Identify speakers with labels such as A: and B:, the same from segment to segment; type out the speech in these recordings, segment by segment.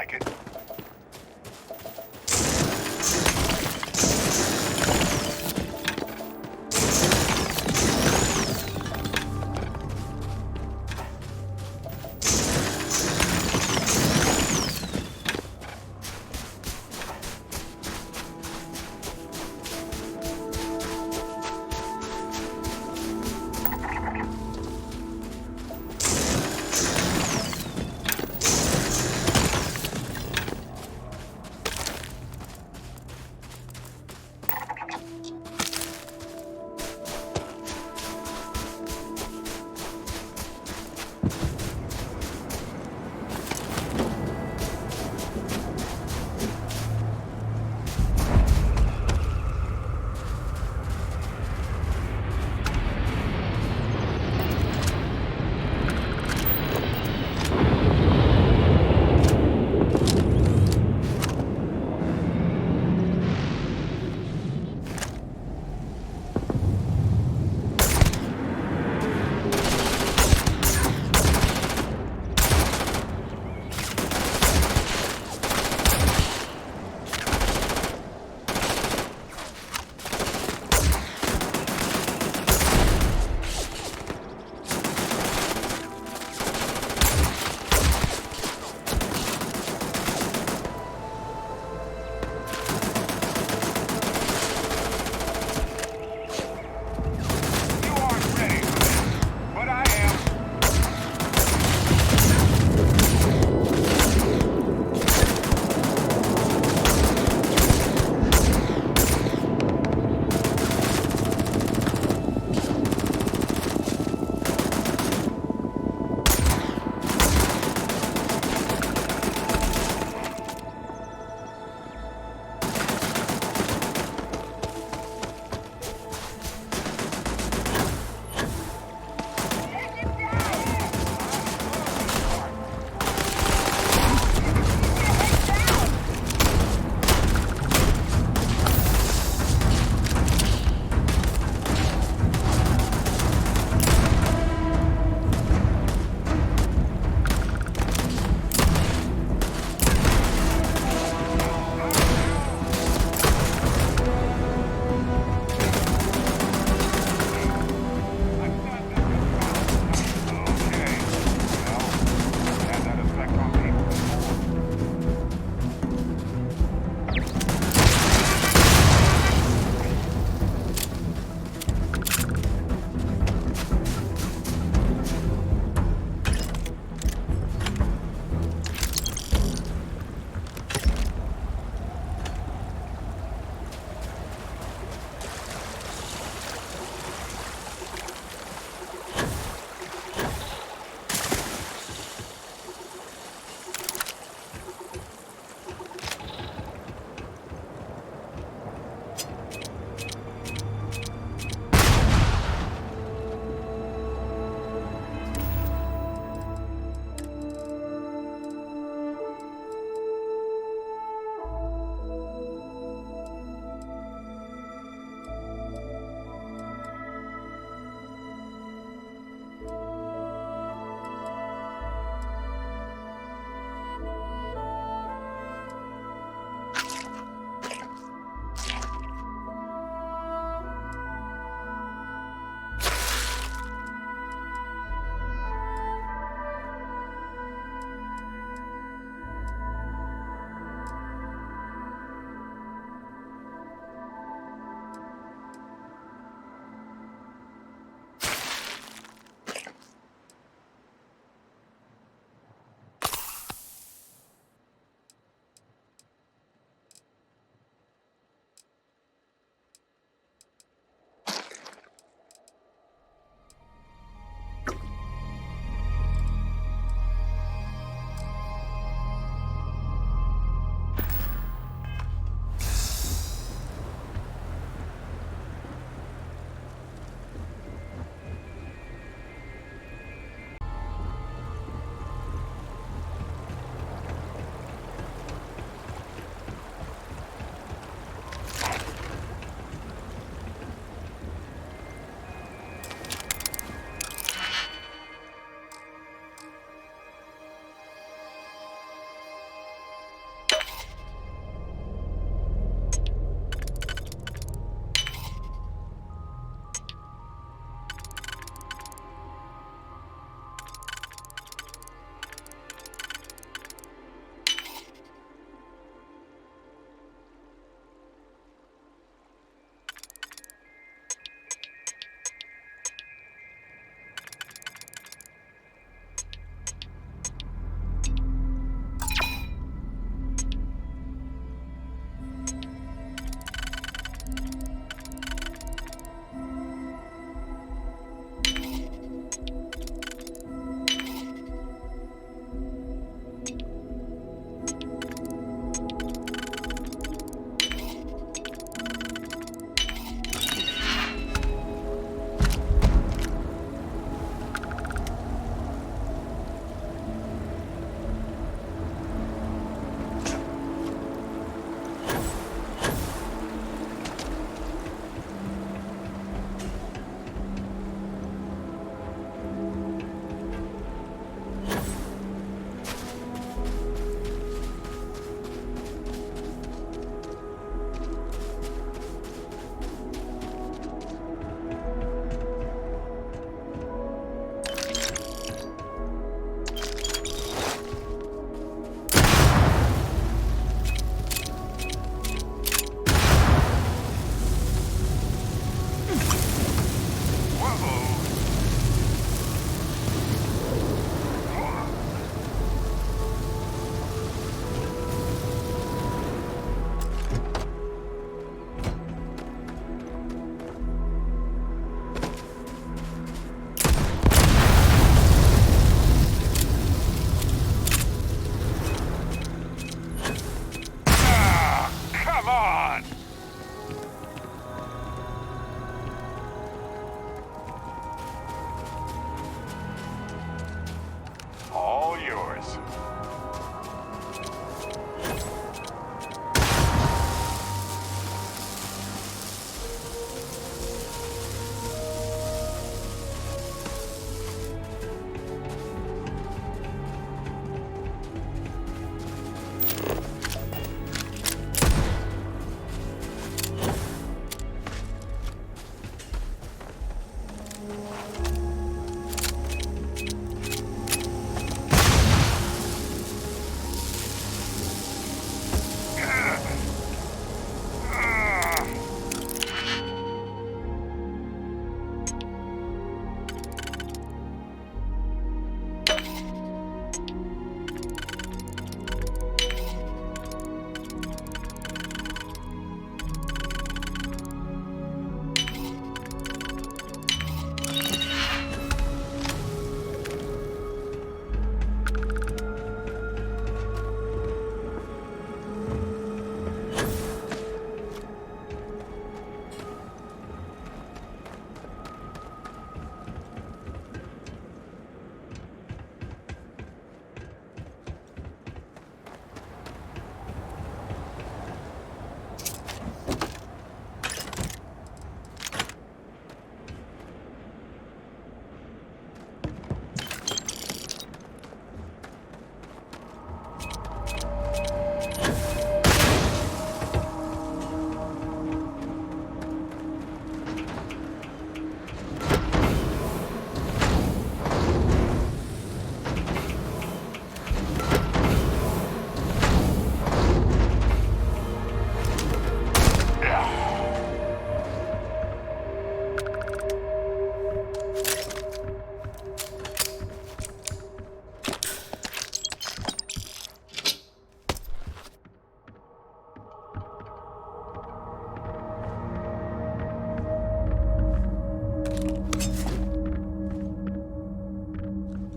A: like it.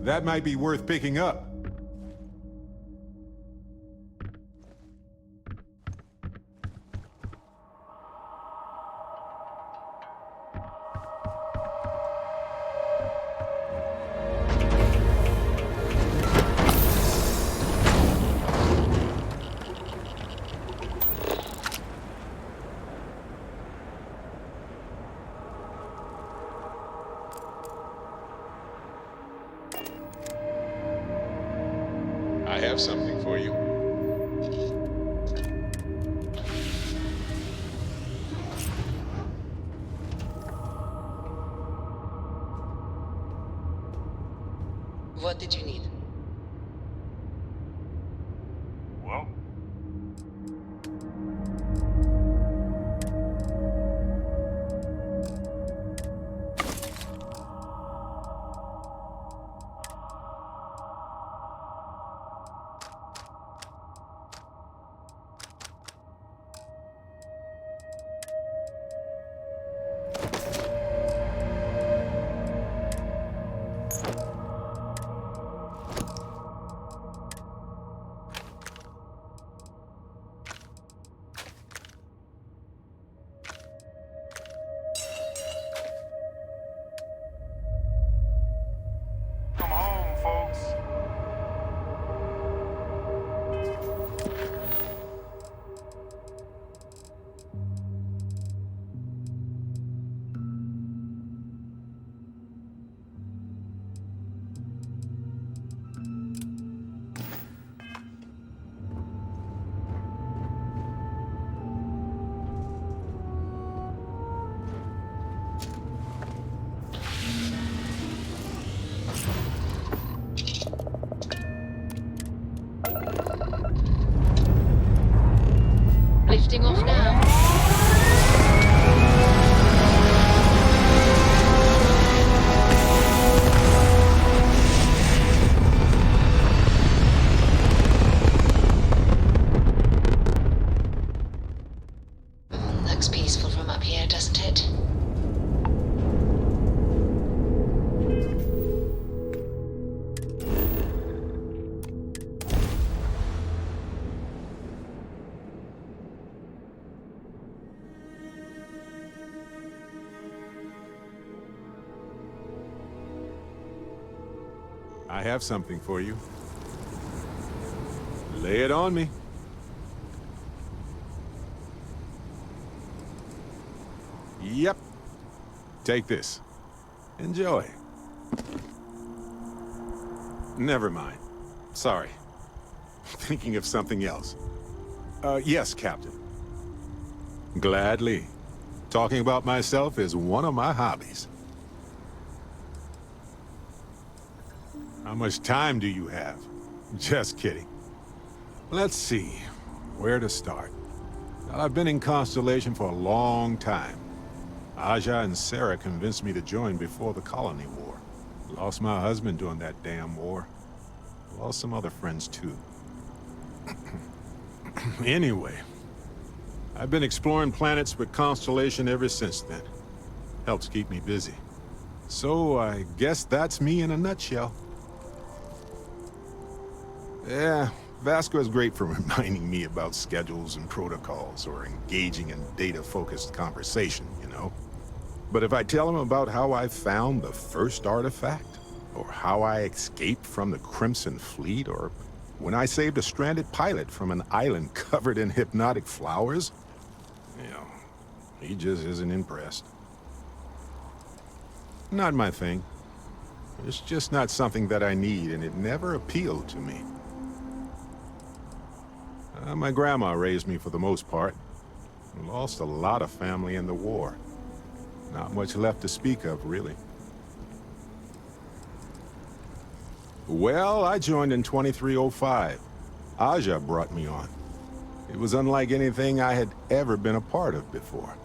A: That might be worth picking up.
B: I have something for you.
C: What did you need?
B: Well,
C: lifting off now. Looks peaceful from up here, doesn't it?
A: I have something for you. Lay it on me. Yep. Take this. Enjoy. Never mind. Sorry. Thinking of something else. Yes, Captain. Gladly. Talking about myself is one of my hobbies. How much time do you have? Just kidding. Let's see. Where to start? Well, I've been in Constellation for a long time. Aja and Sarah convinced me to join before the Colony War. Lost my husband during that damn war. Lost some other friends, too. Anyway, I've been exploring planets with Constellation ever since then. Helps keep me busy. So I guess that's me in a nutshell. Yeah, Vasco is great for reminding me about schedules and protocols or engaging in data-focused conversation, you know? But if I tell him about how I found the first artifact, or how I escaped from the Crimson Fleet, or when I saved a stranded pilot from an island covered in hypnotic flowers, you know, he just isn't impressed. Not my thing. It's just not something that I need, and it never appealed to me. My grandma raised me for the most part. Lost a lot of family in the war. Not much left to speak of, really. Well, I joined in 2305. Aja brought me on. It was unlike anything I had ever been a part of before.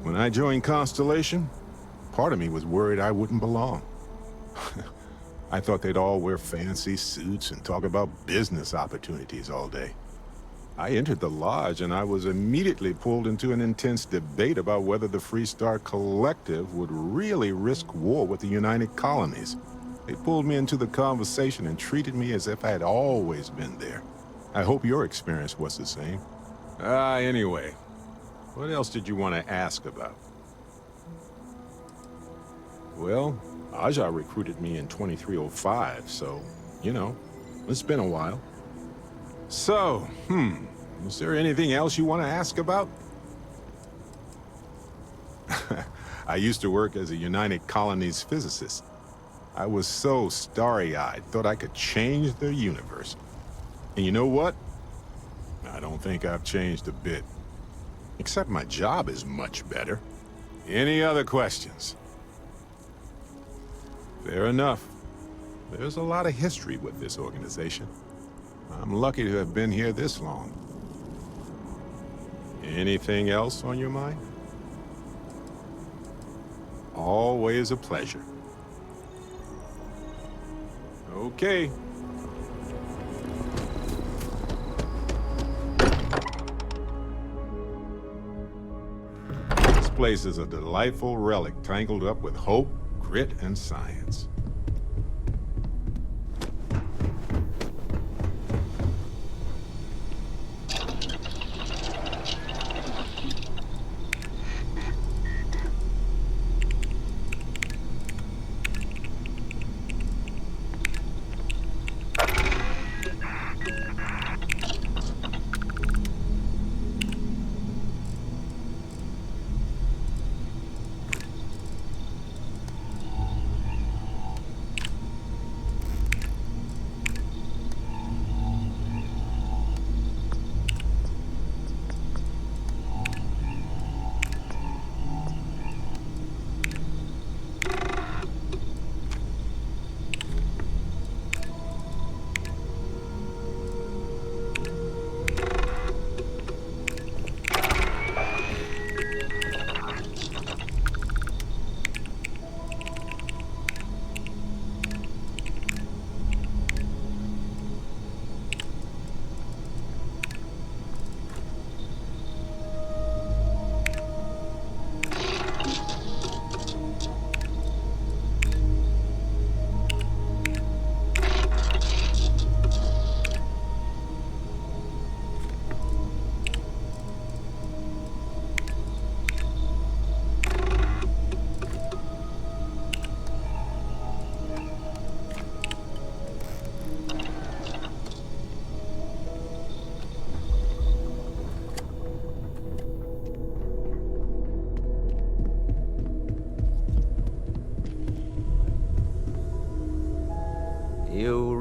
A: When I joined Constellation, part of me was worried I wouldn't belong. I thought they'd all wear fancy suits and talk about business opportunities all day. I entered the lodge and I was immediately pulled into an intense debate about whether the Freestar Collective would really risk war with the United Colonies. They pulled me into the conversation and treated me as if I had always been there. I hope your experience was the same. Anyway, what else did you want to ask about? Well, Aja recruited me in 2305, so, you know, it's been a while. So, is there anything else you want to ask about? I used to work as a United Colonies physicist. I was so starry-eyed, thought I could change the universe. And you know what? I don't think I've changed a bit. Except my job is much better. Any other questions? Fair enough. There's a lot of history with this organization. I'm lucky to have been here this long. Anything else on your mind? Always a pleasure. Okay. This place is a delightful relic tangled up with hope, grit, and science.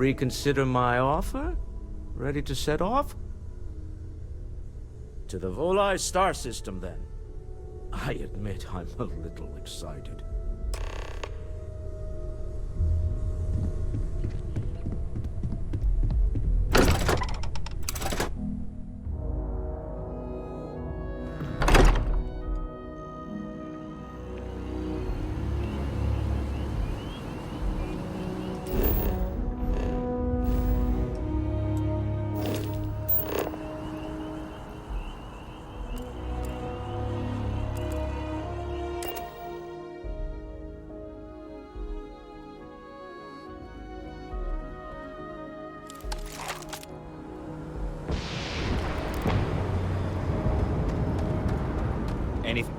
D: reconsider my offer? Ready to set off? To the Volai star system, then. I admit I'm a little excited.
E: Anything?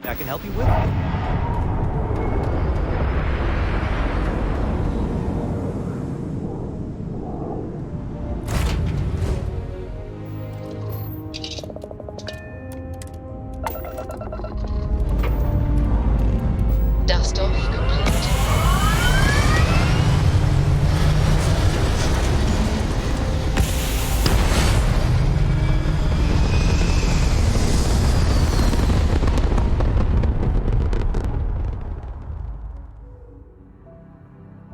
E: I can help you with?
C: Dust off complete.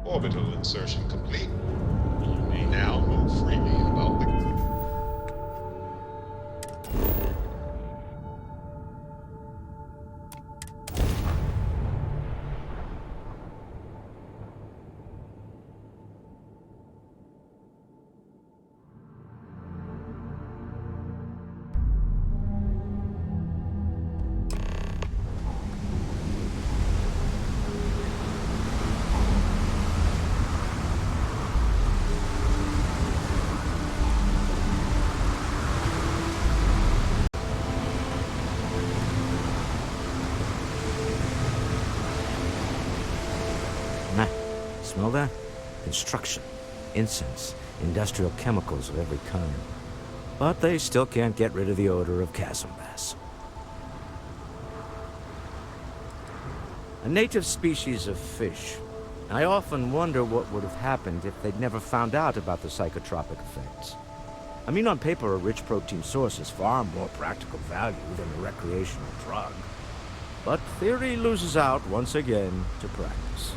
B: Orbital insertion complete. You may now move freely about the...
D: Smell that? Construction, incense, industrial chemicals of every kind. But they still can't get rid of the odor of chasm bass. A native species of fish. I often wonder what would have happened if they'd never found out about the psychotropic effects. I mean, on paper, a rich protein source is far more practical value than a recreational drug. But theory loses out once again to practice.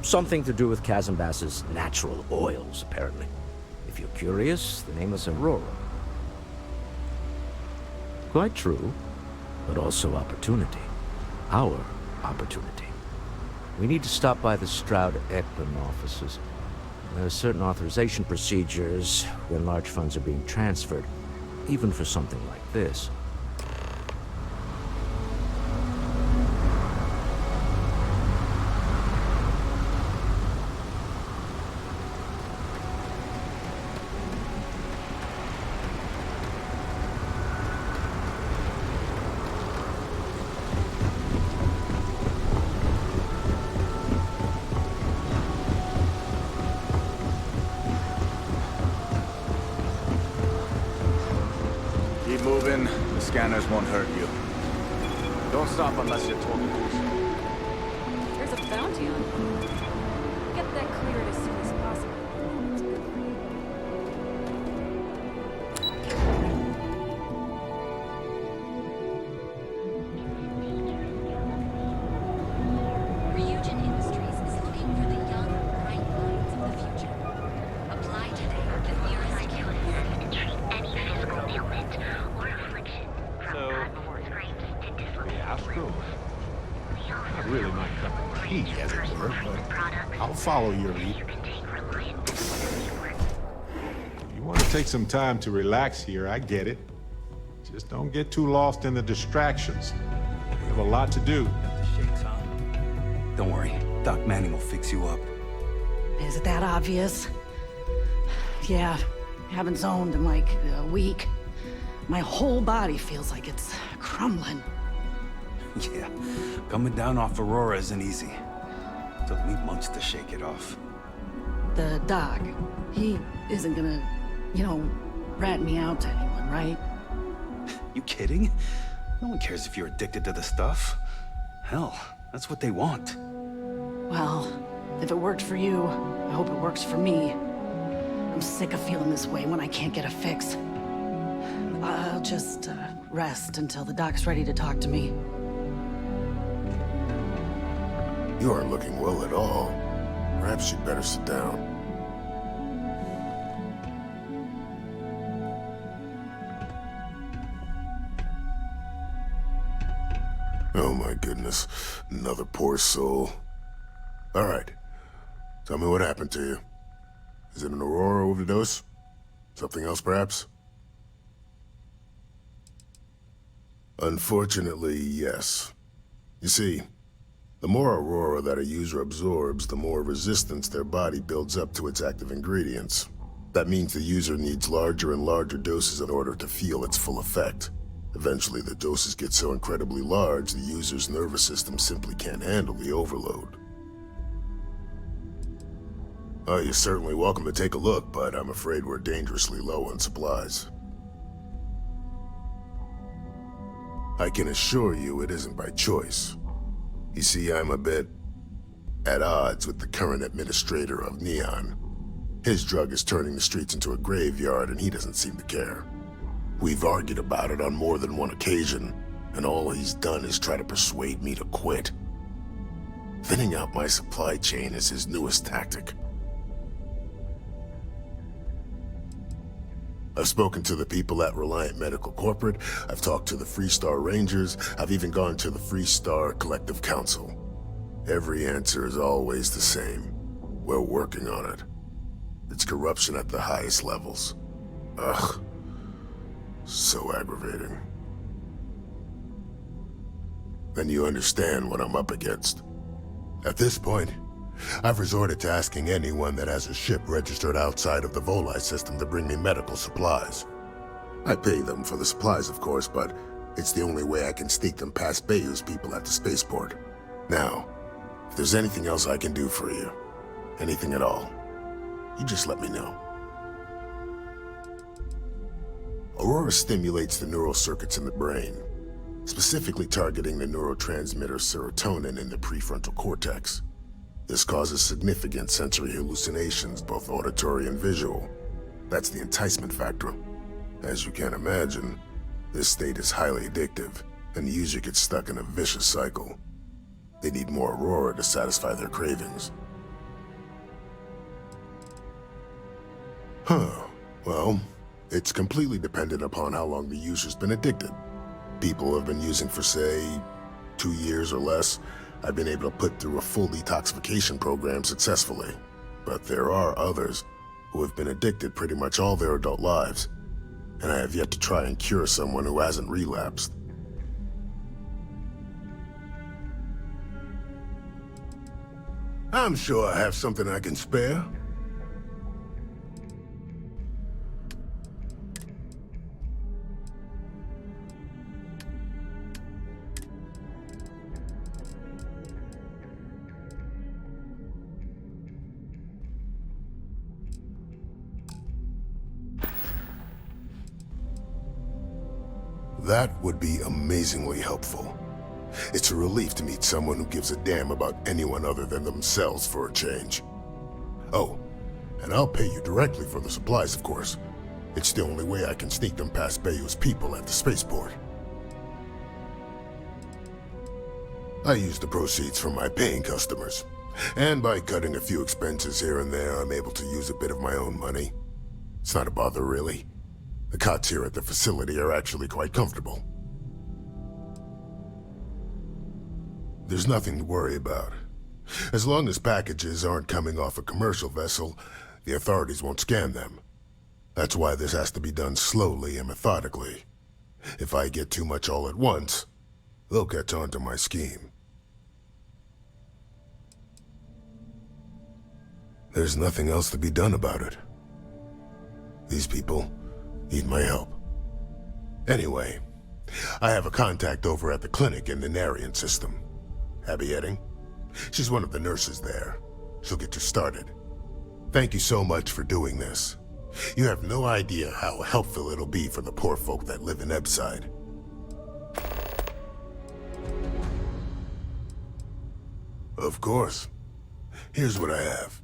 D: Something to do with chasm bass's natural oils, apparently. If you're curious, the name is Aurora. Quite true, but also opportunity. Our opportunity. We need to stop by the Stroud-Ekman offices. There are certain authorization procedures when large funds are being transferred, even for something like this.
F: Keep moving. The scanners won't hurt you. Don't stop unless you're told to.
G: There's a bounty on you. Get that cleared as soon as possible. It's good for you.
H: Ryujin Industries is looking for the young, bright minds of the future. Apply today at the nearest campus and treat any physical ailment or affliction from carnivore scrapes to dyslipidemia.
A: Not really my cup of tea, as it were, but I'll follow your lead. You want to take some time to relax here, I get it. Just don't get too lost in the distractions. We have a lot to do.
E: Got the shakes, huh?
I: Don't worry, Doc Manning will fix you up.
J: Is it that obvious? Yeah, haven't zoned in like a week. My whole body feels like it's crumbling.
I: Yeah, coming down off Aurora isn't easy. Took me months to shake it off.
J: The doc, he isn't gonna, rat me out to anyone, right?
I: You kidding? No one cares if you're addicted to the stuff. Hell, that's what they want.
J: Well, if it worked for you, I hope it works for me. I'm sick of feeling this way when I can't get a fix. I'll just rest until the doc's ready to talk to me.
K: You aren't looking well at all. Perhaps you'd better sit down. Oh my goodness, another poor soul. All right, tell me what happened to you. Is it an Aurora overdose? Something else, perhaps? Unfortunately, yes. You see, the more Aurora that a user absorbs, the more resistance their body builds up to its active ingredients. That means the user needs larger and larger doses in order to feel its full effect. Eventually, the doses get so incredibly large, the user's nervous system simply can't handle the overload. Oh, you're certainly welcome to take a look, but I'm afraid we're dangerously low on supplies. I can assure you it isn't by choice. You see, I'm a bit at odds with the current administrator of Neon. His drug is turning the streets into a graveyard, and he doesn't seem to care. We've argued about it on more than one occasion, and all he's done is try to persuade me to quit. Thinning out my supply chain is his newest tactic. I've spoken to the people at Reliant Medical Corporate, I've talked to the Freestar Rangers, I've even gone to the Freestar Collective Council. Every answer is always the same. We're working on it. It's corruption at the highest levels. Ugh. So aggravating. Then you understand what I'm up against. At this point, I've resorted to asking anyone that has a ship registered outside of the Volii system to bring me medical supplies. I pay them for the supplies, of course, but it's the only way I can sneak them past Bayou's people at the spaceport. Now, if there's anything else I can do for you, anything at all, you just let me know. Aurora stimulates the neural circuits in the brain, specifically targeting the neurotransmitter serotonin in the prefrontal cortex. This causes significant sensory hallucinations, both auditory and visual. That's the enticement factor. As you can imagine, this state is highly addictive, and the user gets stuck in a vicious cycle. They need more Aurora to satisfy their cravings. Well, it's completely dependent upon how long the user's been addicted. People have been using for, say, 2 years or less. I've been able to put through a full detoxification program successfully. But there are others who have been addicted pretty much all their adult lives, and I have yet to try and cure someone who hasn't relapsed. I'm sure I have something I can spare. That would be amazingly helpful. It's a relief to meet someone who gives a damn about anyone other than themselves for a change. Oh, and I'll pay you directly for the supplies, of course. It's the only way I can sneak them past Bayou's people at the spaceport. I use the proceeds from my paying customers, and by cutting a few expenses here and there, I'm able to use a bit of my own money. It's not a bother, really. The cots here at the facility are actually quite comfortable. There's nothing to worry about. As long as packages aren't coming off a commercial vessel, the authorities won't scan them. That's why this has to be done slowly and methodically. If I get too much all at once, they'll catch on to my scheme. There's nothing else to be done about it. These people need my help. Anyway, I have a contact over at the clinic in the Narian system. Abby Edding? She's one of the nurses there. She'll get you started. Thank you so much for doing this. You have no idea how helpful it'll be for the poor folk that live in Ebside. Of course. Here's what I have.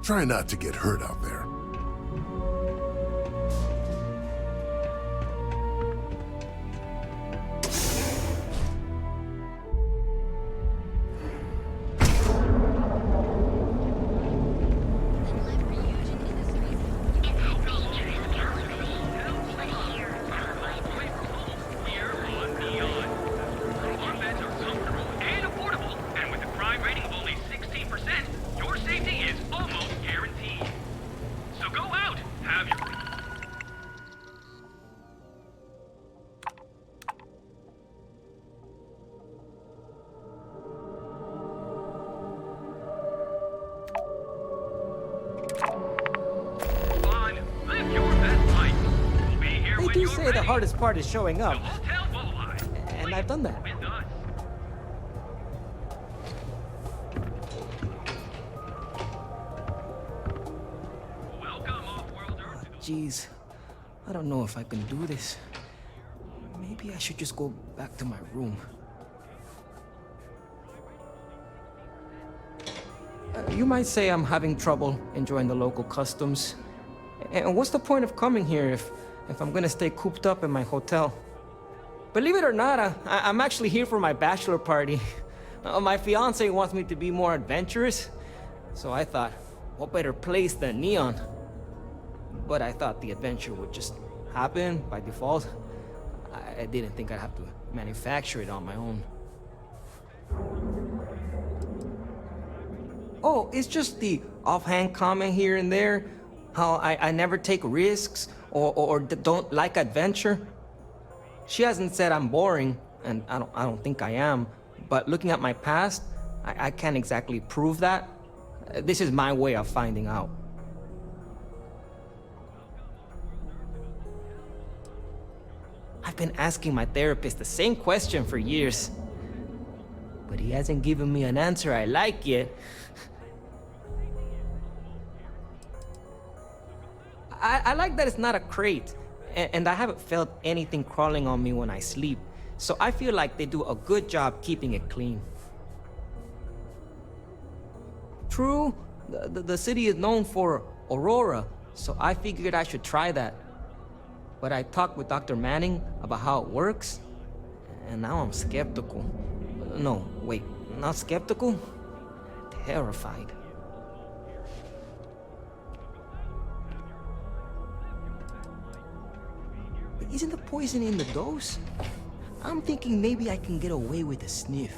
K: Try not to get hurt out there.
L: They do say the hardest part is showing up, and I've done that. Jeez, I don't know if I can do this. Maybe I should just go back to my room. You might say I'm having trouble enjoying the local customs. And what's the point of coming here if I'm gonna stay cooped up in my hotel? Believe it or not, I'm actually here for my bachelor party. My fiance wants me to be more adventurous, so I thought, what better place than Neon? But I thought the adventure would just happen by default. I didn't think I'd have to manufacture it on my own. Oh, it's just the offhand comment here and there, how I never take risks or don't like adventure. She hasn't said I'm boring, and I don't think I am, but looking at my past, I can't exactly prove that. This is my way of finding out. I've been asking my therapist the same question for years, but he hasn't given me an answer I like yet. I like that it's not a crate, and I haven't felt anything crawling on me when I sleep, so I feel like they do a good job keeping it clean. True, the city is known for Aurora, so I figured I should try that. But I talked with Dr. Manning about how it works, and now I'm skeptical. No, wait, not skeptical? Terrified. But isn't the poison in the dose? I'm thinking maybe I can get away with a sniff,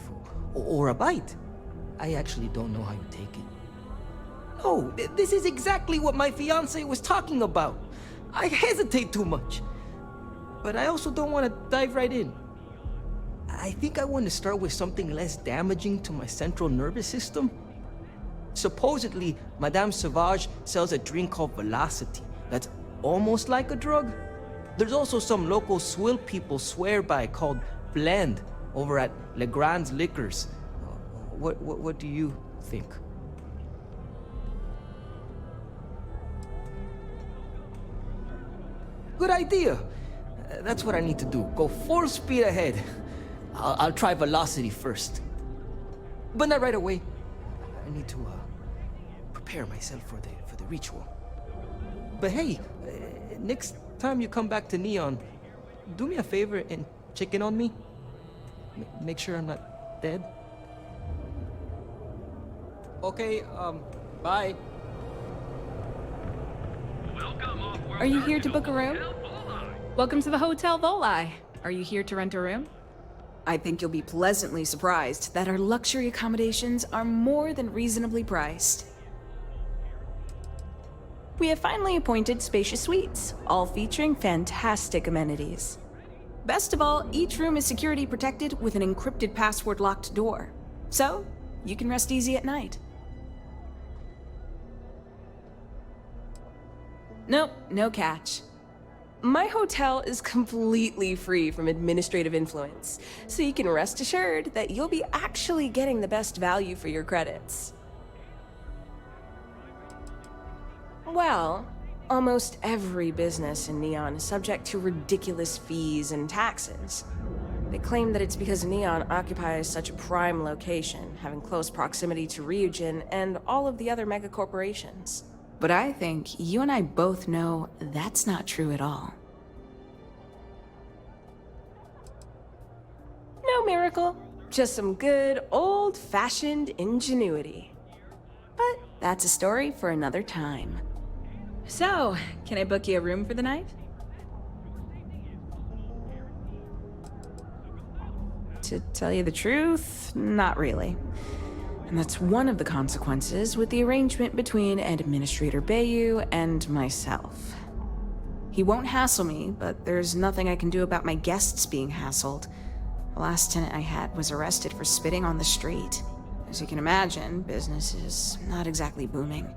L: or a bite. I actually don't know how you take it. No, this is exactly what my fiance was talking about. I hesitate too much, but I also don't want to dive right in. I think I want to start with something less damaging to my central nervous system. Supposedly, Madame Sauvage sells a drink called Velocity that's almost like a drug. There's also some local swill people swear by called Blend over at Legrand's Liquors. What do you think? Good idea. That's what I need to do. Go full speed ahead. I'll try velocity first. But not right away. I need to prepare myself for the ritual. But hey, next time you come back to Neon, do me a favor and check in on me. Make sure I'm not dead. Okay, bye.
M: Are you here to book a room? Welcome to the Hotel Volai. Are you here to rent a room?
N: I think you'll be pleasantly surprised that our luxury accommodations are more than reasonably priced. We have finally appointed spacious suites, all featuring fantastic amenities. Best of all, each room is security protected with an encrypted password-locked door. So, you can rest easy at night. Nope, no catch. My hotel is completely free from administrative influence, so you can rest assured that you'll be actually getting the best value for your credits. Well, almost every business in Neon is subject to ridiculous fees and taxes. They claim that it's because Neon occupies such a prime location, having close proximity to Ryujin and all of the other megacorporations. But I think you and I both know that's not true at all. No miracle, just some good old-fashioned ingenuity. But that's a story for another time. So, can I book you a room for the night? To tell you the truth, not really. And that's one of the consequences with the arrangement between Administrator Bayu and myself. He won't hassle me, but there's nothing I can do about my guests being hassled. The last tenant I had was arrested for spitting on the street. As you can imagine, business is not exactly booming.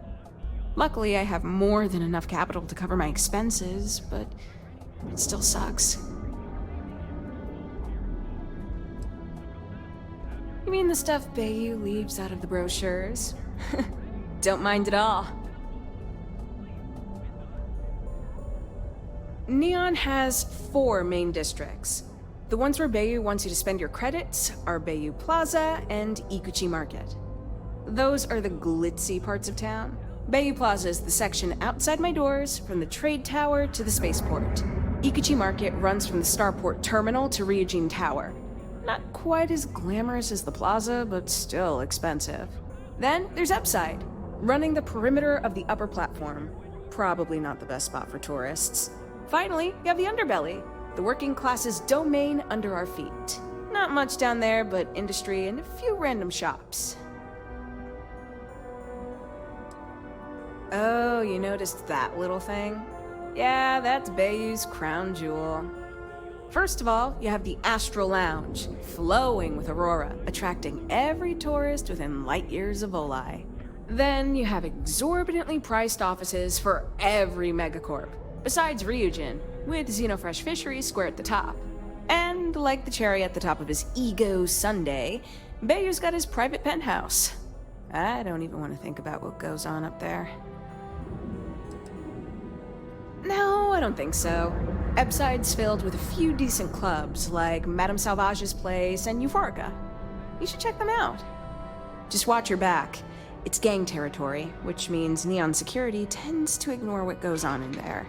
N: Luckily, I have more than enough capital to cover my expenses, but it still sucks. You mean the stuff Bayu leaves out of the brochures? Don't mind at all. Neon has 4 main districts. The ones where Bayu wants you to spend your credits are Bayu Plaza and Ikuchi Market. Those are the glitzy parts of town. Bayu Plaza is the section outside my doors, from the trade tower to the spaceport. Ikuchi Market runs from the Starport terminal to Ryujin Tower. Not quite as glamorous as the plaza, but still expensive. Then there's Upside, running the perimeter of the upper platform. Probably not the best spot for tourists. Finally, you have the Underbelly, the working class's domain under our feet. Not much down there, but industry and a few random shops. Oh, you noticed that little thing? Yeah, that's Bayu's crown jewel. First of all, you have the Astral Lounge, flowing with Aurora, attracting every tourist within light years of Volai. Then you have exorbitantly priced offices for every megacorp, besides Ryujin, with Xenofresh Fisheries square at the top. And like the cherry at the top of his ego sundae, Bayu's got his private penthouse. I don't even want to think about what goes on up there. No, I don't think so. Upside's filled with a few decent clubs, like Madame Sauvage's place and Euphorica. You should check them out. Just watch your back. It's gang territory, which means Neon security tends to ignore what goes on in there.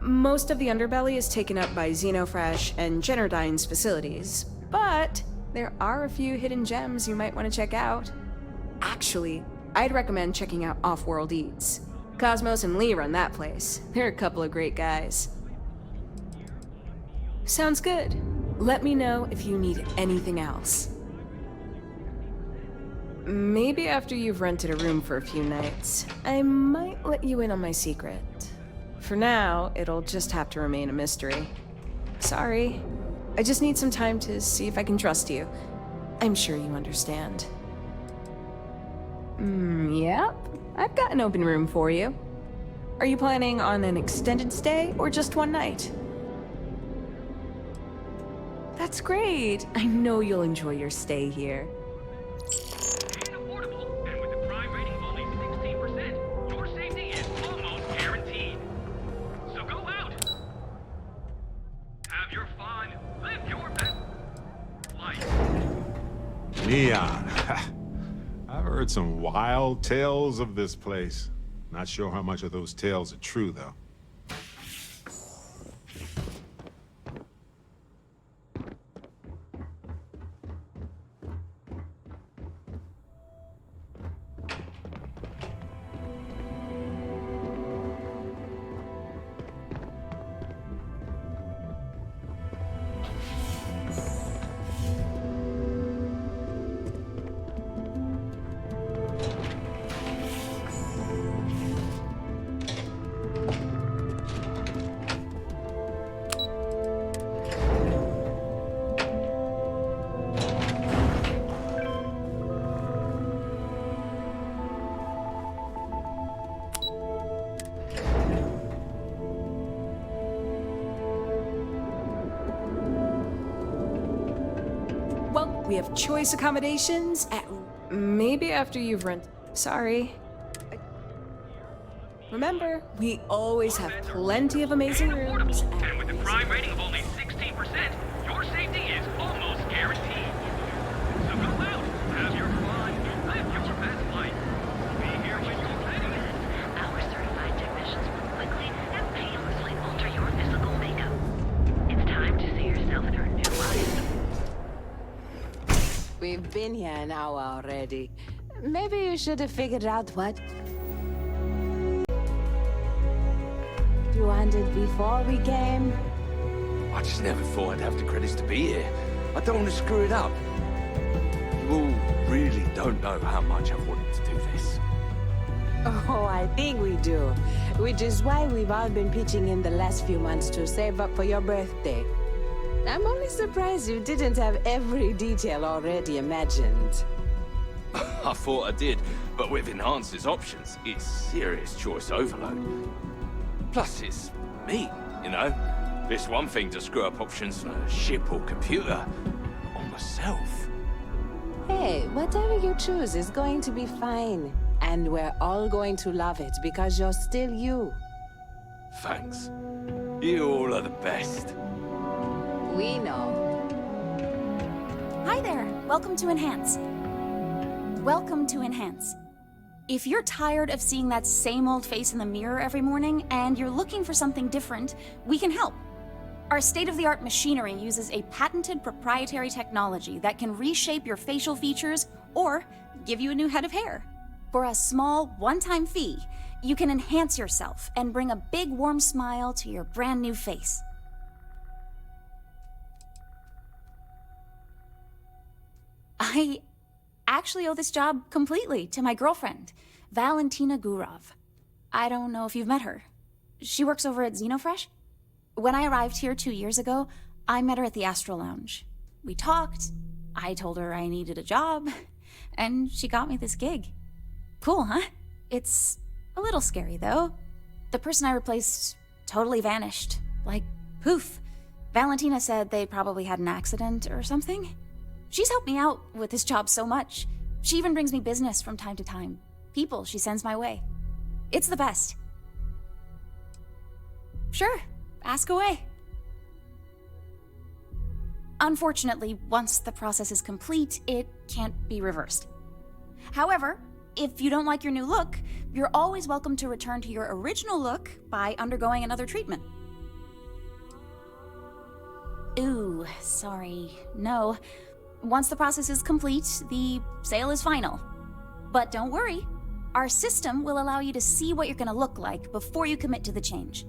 N: Most of the underbelly is taken up by Xenofresh and Generdyne's facilities, but there are a few hidden gems you might want to check out. Actually, I'd recommend checking out Off-World Eats. Cosmos and Lee run that place. They're a couple of great guys. Sounds good. Let me know if you need anything else. Maybe after you've rented a room for a few nights, I might let you in on my secret. For now, it'll just have to remain a mystery. Sorry. I just need some time to see if I can trust you. I'm sure you understand. Yep. I've got an open room for you. Are you planning on an extended stay or just one night? That's great. I know you'll enjoy your stay here.
A: Neon. I've heard some wild tales of this place. Not sure how much of those tales are true, though.
N: We have choice accommodations at maybe after you've rented. Sorry. Remember, we always have plenty of amazing rooms.
O: And with a crime rating of only 16%, your safety is almost guaranteed. So go out, have your fun, live your best life. Be here when you're ready.
H: Our certified technicians will quickly and painlessly alter your physical makeup. It's time to see yourself through new eyes.
P: We've been here an hour already. Maybe you should have figured out what you wanted before we came.
Q: I just never thought I'd have the credits to be here. I don't want to screw it up. You all really don't know how much I've wanted to do this.
P: Oh, I think we do. Which is why we've all been pitching in the last few months to save up for your birthday. I'm only surprised you didn't have every detail already imagined.
Q: I thought I did, but with enhanced options, it's serious choice overload. Plus, it's me, you know? It's one thing to screw up options on a ship or computer. On myself.
P: Hey, whatever you choose is going to be fine. And we're all going to love it because you're still you.
Q: Thanks. You all are the best.
P: We know.
R: Hi there. Welcome to Enhance. Welcome to Enhance. If you're tired of seeing that same old face in the mirror every morning and you're looking for something different, we can help. Our state-of-the-art machinery uses a patented proprietary technology that can reshape your facial features or give you a new head of hair. For a small, one-time fee, you can enhance yourself and bring a big, warm smile to your brand new face. I actually owe this job completely to my girlfriend, Valentina Gurov. I don't know if you've met her. She works over at Xenofresh. When I arrived here 2 years ago, I met her at the Astro Lounge. We talked, I told her I needed a job, and she got me this gig. Cool, huh? It's a little scary, though. The person I replaced totally vanished. Like, poof. Valentina said they probably had an accident or something. She's helped me out with this job so much. She even brings me business from time to time. People she sends my way. It's the best. Sure, ask away. Unfortunately, once the process is complete, it can't be reversed. However, if you don't like your new look, you're always welcome to return to your original look by undergoing another treatment. Ooh, sorry. No. Once the process is complete, the sale is final. But don't worry, our system will allow you to see what you're gonna look like before you commit to the change.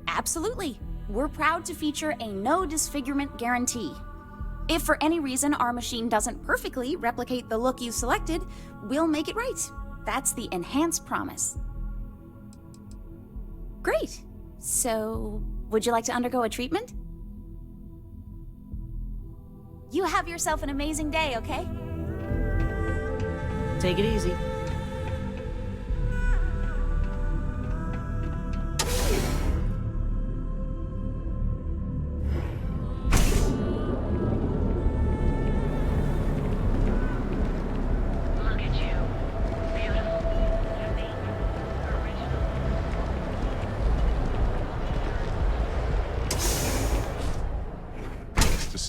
R: Absolutely. We're proud to feature a no disfigurement guarantee. If for any reason our machine doesn't perfectly replicate the look you selected, we'll make it right. That's the Enhance promise. Great. So, would you like to undergo a treatment? You have yourself an amazing day, okay?
S: Take it easy.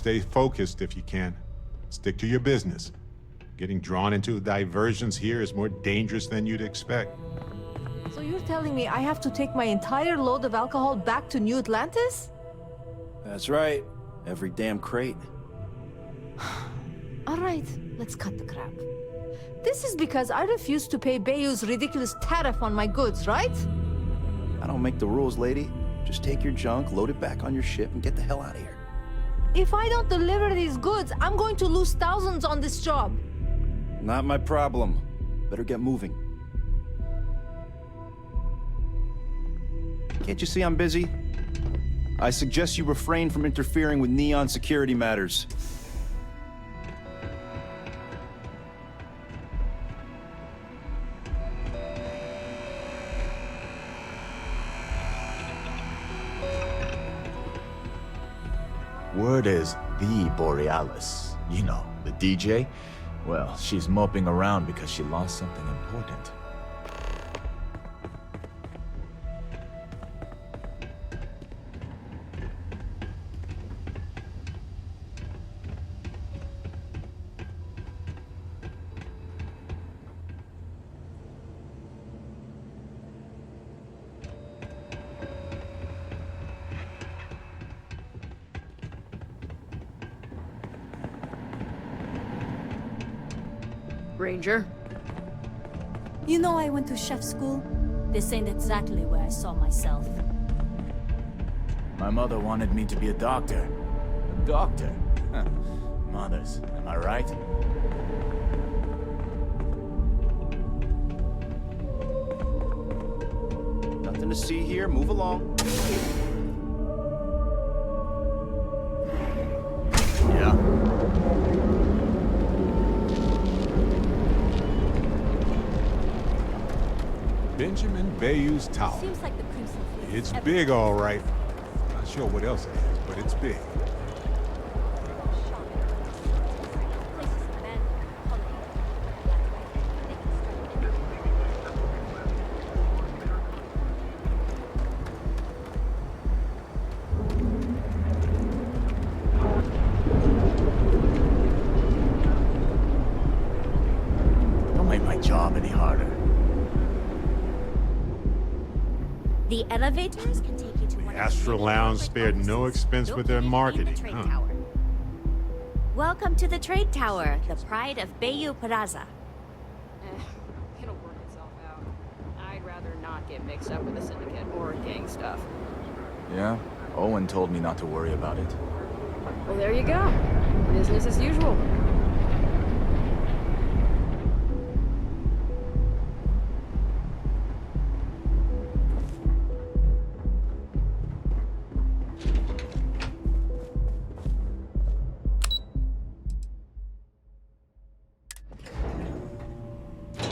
A: stay focused if you can. Stick to your business. Getting drawn into diversions here is more dangerous than you'd expect.
S: So you're telling me I have to take my entire load of alcohol back to New Atlantis?
T: That's right. Every damn crate.
S: All right, let's cut the crap. This is because I refuse to pay Bayou's ridiculous tariff on my goods, right?
T: I don't make the rules, lady. Just take your junk, load it back on your ship, and get the hell out of here.
S: If I don't deliver these goods, I'm going to lose thousands on this job.
T: Not my problem. Better get moving. Can't you see I'm busy? I suggest you refrain from interfering with Neon security matters.
U: Word is the Borealis. You know, the DJ? Well, she's moping around because she lost something important.
G: Ranger?
V: You know I went to chef school? This ain't exactly where I saw myself.
U: My mother wanted me to be a doctor. A doctor? Huh. Mothers, am I right?
T: Nothing to see here. Move along.
U: Yeah.
A: Benjamin Bayou's Tower.
S: Seems like the Crimson Fleet.
A: It's big, all right. Not sure what else it is, but it's big.
U: Don't make my job any harder.
V: The elevators can take you to one of the
A: Astro Lounge spared no expense with their marketing, huh?
V: Welcome to the Trade Tower, the pride of Bayou Plaza.
G: It'll work itself out. I'd rather not get mixed up with a syndicate or gang stuff.
U: Yeah? Owen told me not to worry about it.
G: Well, there you go. Business as usual.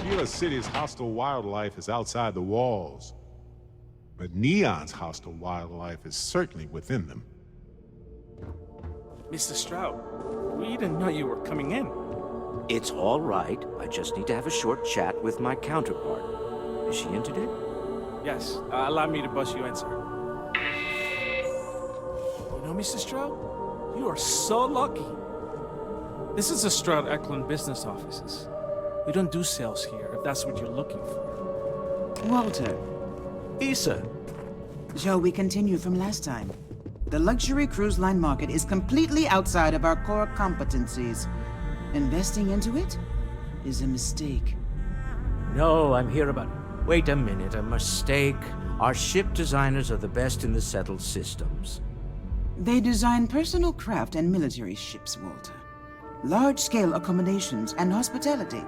A: Gila City's hostile wildlife is outside the walls. But Neon's hostile wildlife is certainly within them.
W: Mr. Stroud, we didn't know you were coming in.
D: It's all right. I just need to have a short chat with my counterpart. Is she in today?
W: Yes, allow me to bust you in, sir. You know, Mr. Stroud, you are so lucky. This is the Stroud Eklund business offices. We don't do sales here, if that's what you're looking for.
X: Walter.
U: Issa.
X: Shall we continue from last time? The luxury cruise line market is completely outside of our core competencies. Investing into it is a mistake.
D: No, I'm here about... Wait a minute, a mistake. Our ship designers are the best in the settled systems.
X: They design personal craft and military ships, Walter. Large-scale accommodations and hospitality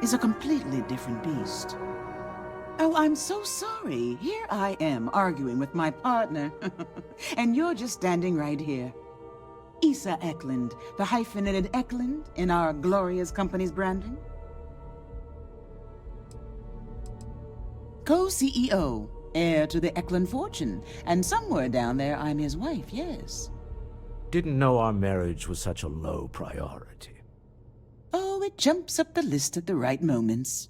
X: is a completely different beast. Oh, I'm so sorry. Here I am arguing with my partner. And you're just standing right here. Issa Eklund, the hyphenated Eklund in our glorious company's branding. Co-CEO, heir to the Eklund fortune, and somewhere down there I'm his wife, yes.
D: Didn't know our marriage was such a low priority.
X: Oh, it jumps up the list at the right moments.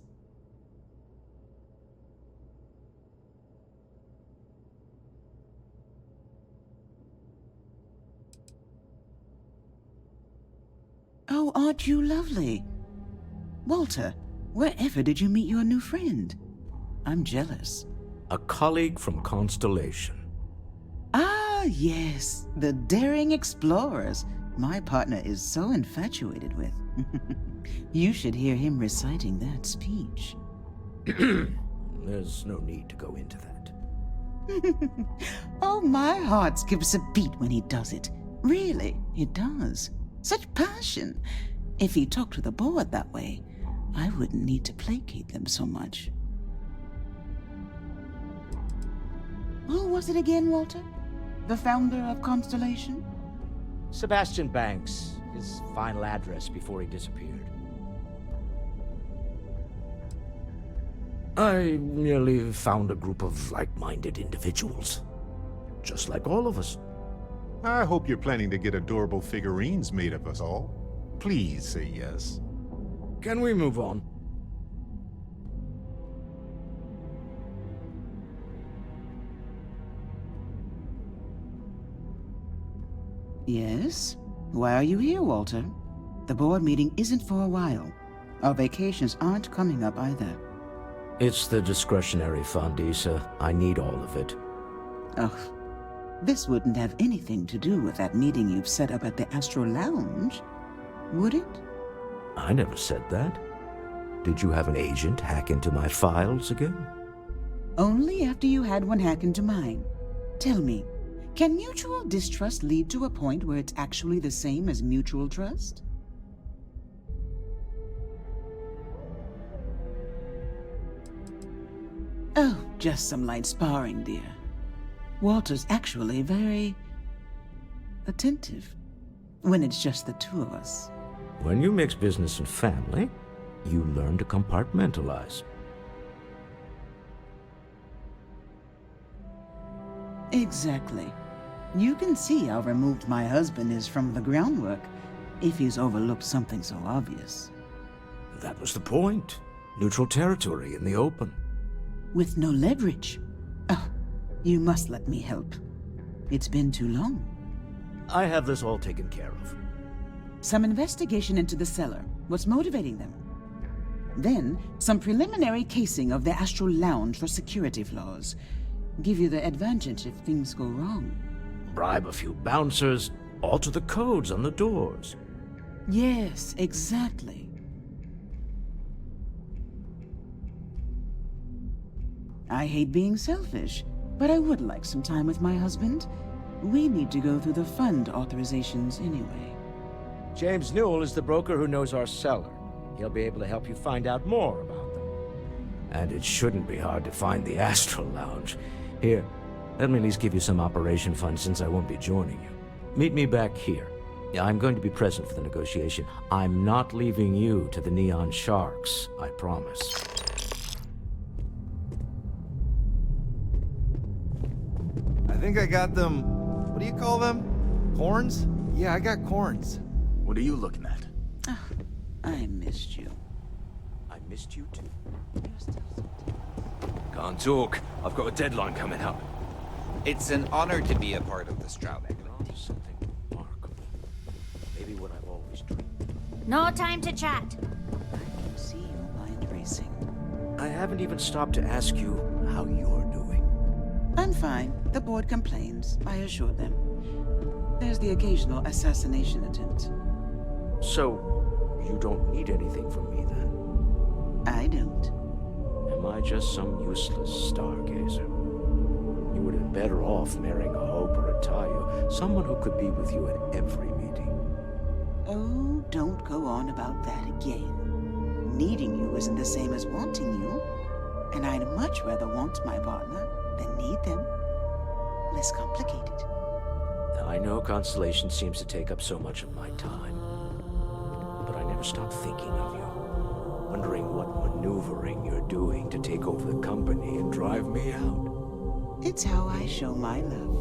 X: Oh, aren't you lovely? Walter, wherever did you meet your new friend? I'm jealous.
D: A colleague from Constellation.
X: Ah, yes, the daring explorers my partner is so infatuated with. You should hear him reciting that speech.
D: There's no need to go into that.
X: Oh, my heart skips a beat when he does it. Really, it does. Such passion. If he talked to the board that way, I wouldn't need to placate them so much. Who was it again, Walter? The founder of Constellation?
D: Sebastian Banks, his final address before he disappeared. I merely found a group of like-minded individuals. Just like all of us.
A: I hope you're planning to get adorable figurines made of us all. Please say yes.
D: Can we move on?
X: Yes? Why are you here, Walter? The board meeting isn't for a while. Our vacations aren't coming up either.
D: It's the discretionary fund, Issa. I need all of it.
X: Oh, this wouldn't have anything to do with that meeting you've set up at the Astro Lounge, would it?
D: I never said that. Did you have an agent hack into my files again?
X: Only after you had one hack into mine. Tell me, can mutual distrust lead to a point where it's actually the same as mutual trust? Oh, just some light sparring, dear. Walter's actually very attentive when it's just the two of us.
D: When you mix business and family, you learn to compartmentalize.
X: Exactly. You can see how removed my husband is from the groundwork if he's overlooked something so obvious.
D: That was the point. Neutral territory in the open.
X: With no leverage. Oh, you must let me help. It's been too long.
D: I have this all taken care of.
X: Some investigation into the seller. What's motivating them? Then, some preliminary casing of the Astral Lounge for security flaws. Give you the advantage if things go wrong.
D: Bribe a few bouncers, alter the codes on the doors.
X: Yes, exactly. I hate being selfish, but I would like some time with my husband. We need to go through the fund authorizations anyway.
D: James Newell is the broker who knows our seller. He'll be able to help you find out more about them. And it shouldn't be hard to find the Astral Lounge. Here, let me at least give you some operation funds since I won't be joining you. Meet me back here. I'm going to be present for the negotiation. I'm not leaving you to the Neon Sharks, I promise.
B: I think I got them. What do you call them? Corns? Yeah, I got corns.
U: What are you looking at?
X: Oh, I missed you.
D: I missed you too.
Q: Can't talk. I've got a deadline coming up.
C: It's an honor to be a part of the Stroud.
D: Something remarkable. Maybe what I've always dreamed.
R: No time to chat.
X: I can see your mind racing.
D: I haven't even stopped to ask you how you're doing.
X: I'm fine. The board complains, I assure them. There's the occasional assassination attempt.
D: So, you don't need anything from me then?
X: I don't.
D: Am I just some useless stargazer? You would have been better off marrying a Hope or a Tayo, someone who could be with you at every meeting.
X: Oh, don't go on about that again. Needing you isn't the same as wanting you. And I'd much rather want my partner than need them. Less complicated.
D: I know Constellation seems to take up so much of my time. But I never stop thinking of you. Wondering what maneuvering you're doing to take over the company and drive me out.
X: It's how I show my love.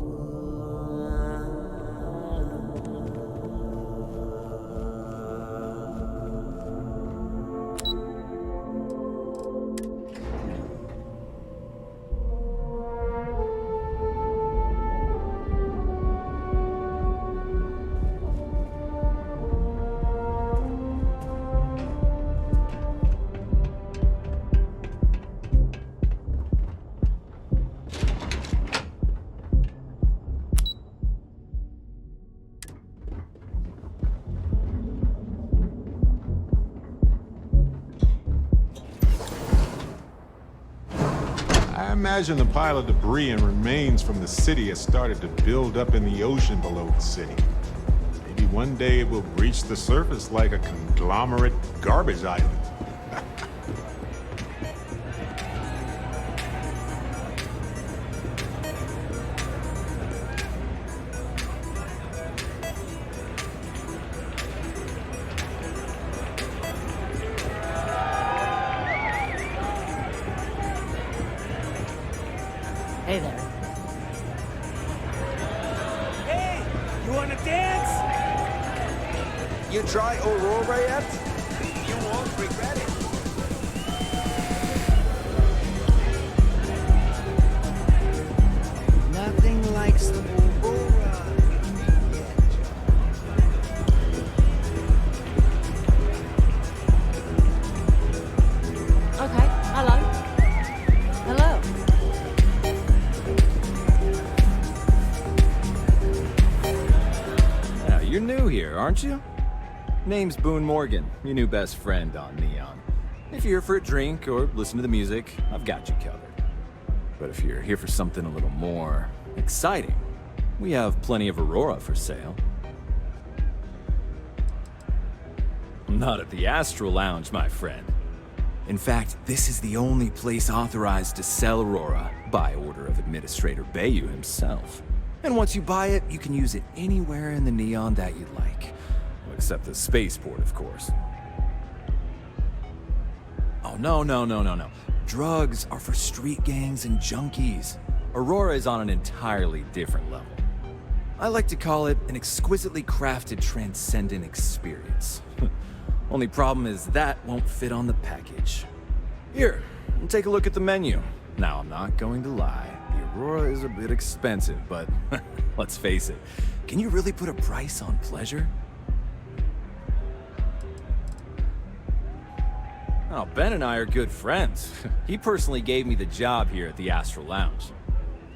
A: imagine the pile of debris and remains from the city has started to build up in the ocean below the city. Maybe one day it will reach the surface like a conglomerate garbage island.
E: Hey there.
F: Hey, you wanna dance?
B: You try Aurora yet?
F: You won't regret it. Nothing like some Aurora.
S: Okay, hello. Hello.
I: You're new here, aren't you? Name's Boone Morgan, your new best friend on Neon. If you're here for a drink or listen to the music, I've got you covered. But if you're here for something a little more exciting, we have plenty of Aurora for sale. Not at the Astral Lounge, my friend. In fact, this is the only place authorized to sell Aurora by order of Administrator Bayou himself. And once you buy it, you can use it anywhere in the Neon that you'd like. Well, except the spaceport, of course. Oh, no. Drugs are for street gangs and junkies. Aurora is on an entirely different level. I like to call it an exquisitely crafted, transcendent experience. Only problem is that won't fit on the package. Here, take a look at the menu. Now, I'm not going to lie. The Aurora is a bit expensive, but let's face it. Can you really put a price on pleasure? Oh, Ben and I are good friends. He personally gave me the job here at the Astral Lounge.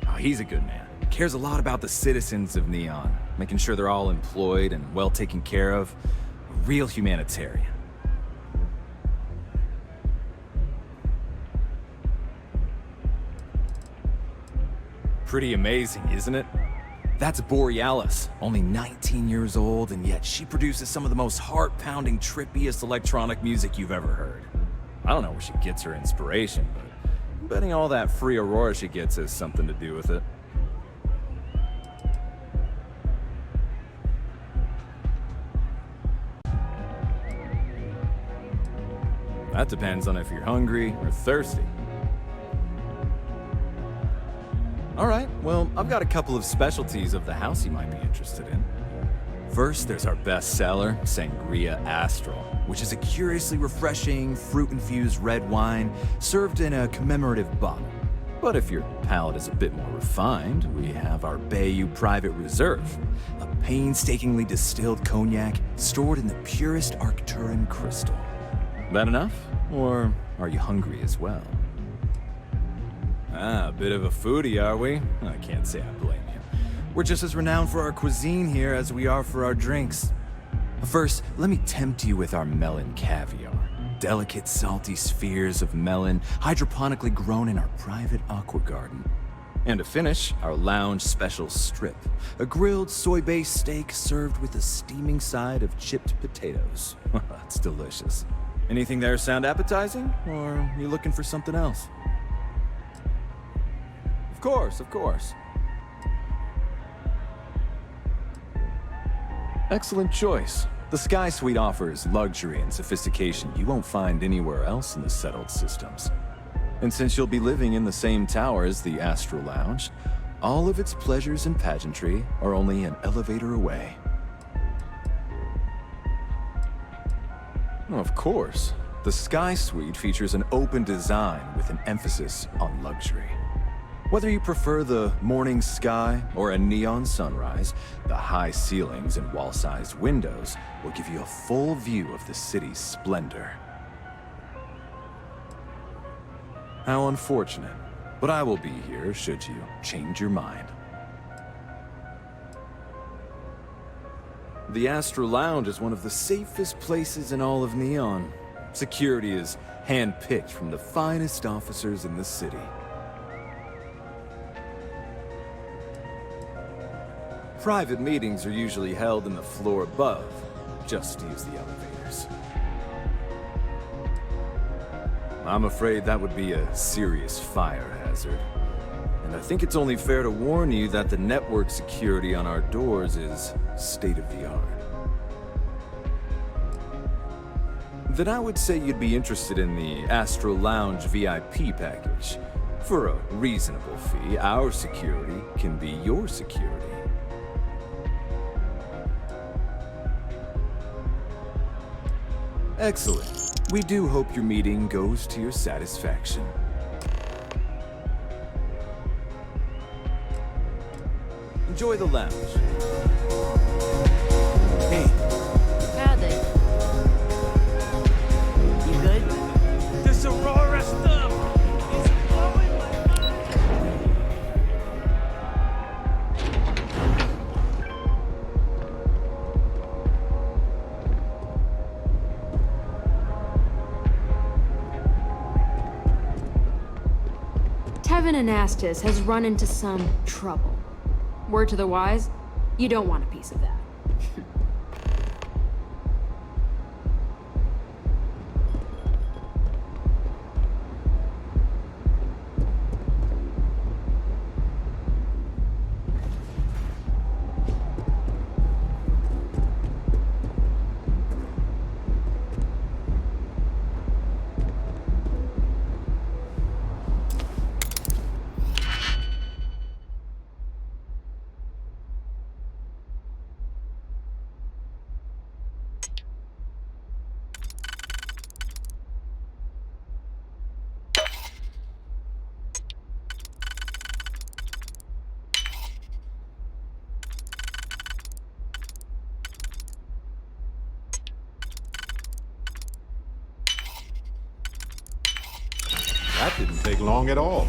I: Oh, he's a good man. Cares a lot about the citizens of Neon, making sure they're all employed and well taken care of. A real humanitarian. Pretty amazing, isn't it? That's Borealis, only 19 years old, and yet she produces some of the most heart-pounding, trippiest electronic music you've ever heard. I don't know where she gets her inspiration, but I'm betting all that free Aurora she gets has something to do with it. That depends on if you're hungry or thirsty. All right, well, I've got a couple of specialties of the house you might be interested in. First, there's our best seller, Sangria Astral, which is a curiously refreshing, fruit-infused red wine served in a commemorative bottle. But if your palate is a bit more refined, we have our Bayou Private Reserve, a painstakingly distilled cognac stored in the purest Arcturan crystal. That enough? Or are you hungry as well? Ah, a bit of a foodie, are we? I can't say I blame you. We're just as renowned for our cuisine here as we are for our drinks. First, let me tempt you with our melon caviar. Delicate, salty spheres of melon, hydroponically grown in our private aqua garden. And to finish, our lounge special strip. A grilled soy-based steak served with a steaming side of chipped potatoes. That's delicious. Anything there sound appetizing? Or are you looking for something else? Of course. Excellent choice. The Sky Suite offers luxury and sophistication you won't find anywhere else in the settled systems. And since you'll be living in the same tower as the Astral Lounge, all of its pleasures and pageantry are only an elevator away. Of course. The Sky Suite features an open design with an emphasis on luxury. Whether you prefer the morning sky or a neon sunrise, the high ceilings and wall-sized windows will give you a full view of the city's splendor. How unfortunate, but I will be here should you change your mind. The Astral Lounge is one of the safest places in all of Neon. Security is hand-picked from the finest officers in the city. Private meetings are usually held in the floor above. Just use the elevators. I'm afraid that would be a serious fire hazard. And I think it's only fair to warn you that the network security on our doors is state-of-the-art. Then I would say you'd be interested in the Astro Lounge VIP package. For a reasonable fee, our security can be your security. Excellent. We do hope your meeting goes to your satisfaction. Enjoy the lounge.
W: Hey.
S: Howdy.
W: You good? This Aurora stuff is blowing my mind.
G: Tevin Anastas has run into some trouble. Word to the wise, you don't want a piece of that.
A: That didn't take long at all.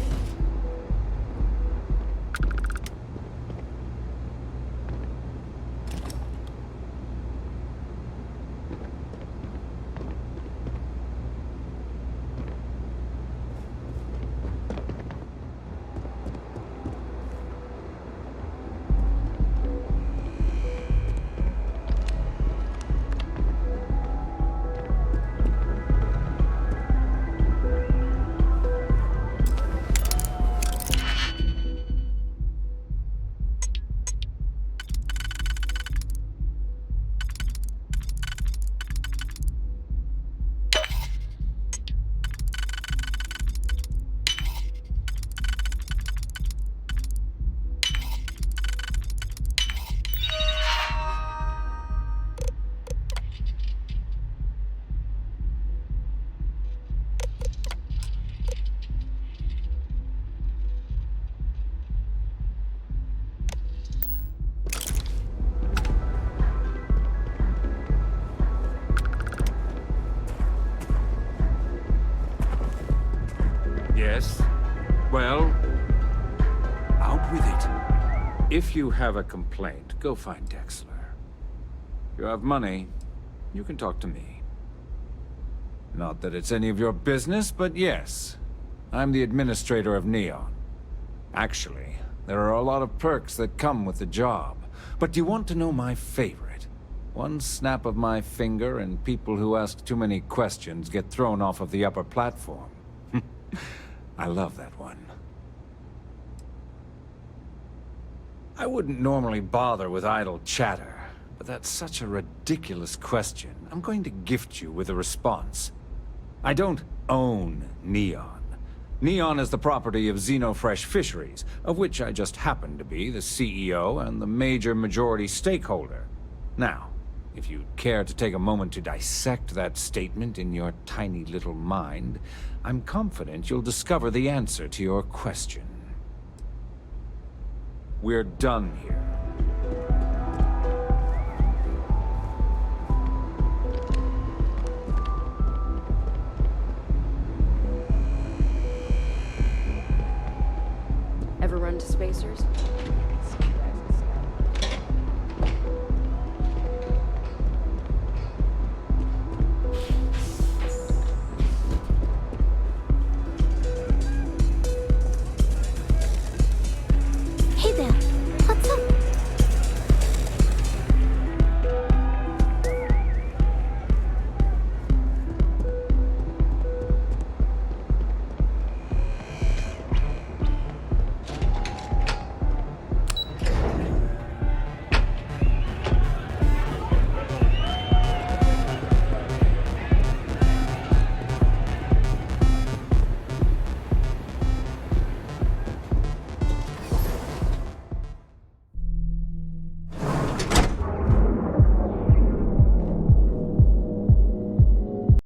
E: Yes? Well, out with it. If you have a complaint, go find Dexler. If you have money, you can talk to me. Not that it's any of your business, but yes. I'm the administrator of Neon. Actually, there are a lot of perks that come with the job. But do you want to know my favorite? One snap of my finger and people who ask too many questions get thrown off of the upper platform. I love that one. I wouldn't normally bother with idle chatter, but that's such a ridiculous question. I'm going to gift you with a response. I don't own Neon. Neon is the property of Xenofresh Fisheries, of which I just happen to be the CEO and the major majority stakeholder. Now, if you'd care to take a moment to dissect that statement in your tiny little mind, I'm confident you'll discover the answer to your question. We're done here.
G: Ever run to Spacers?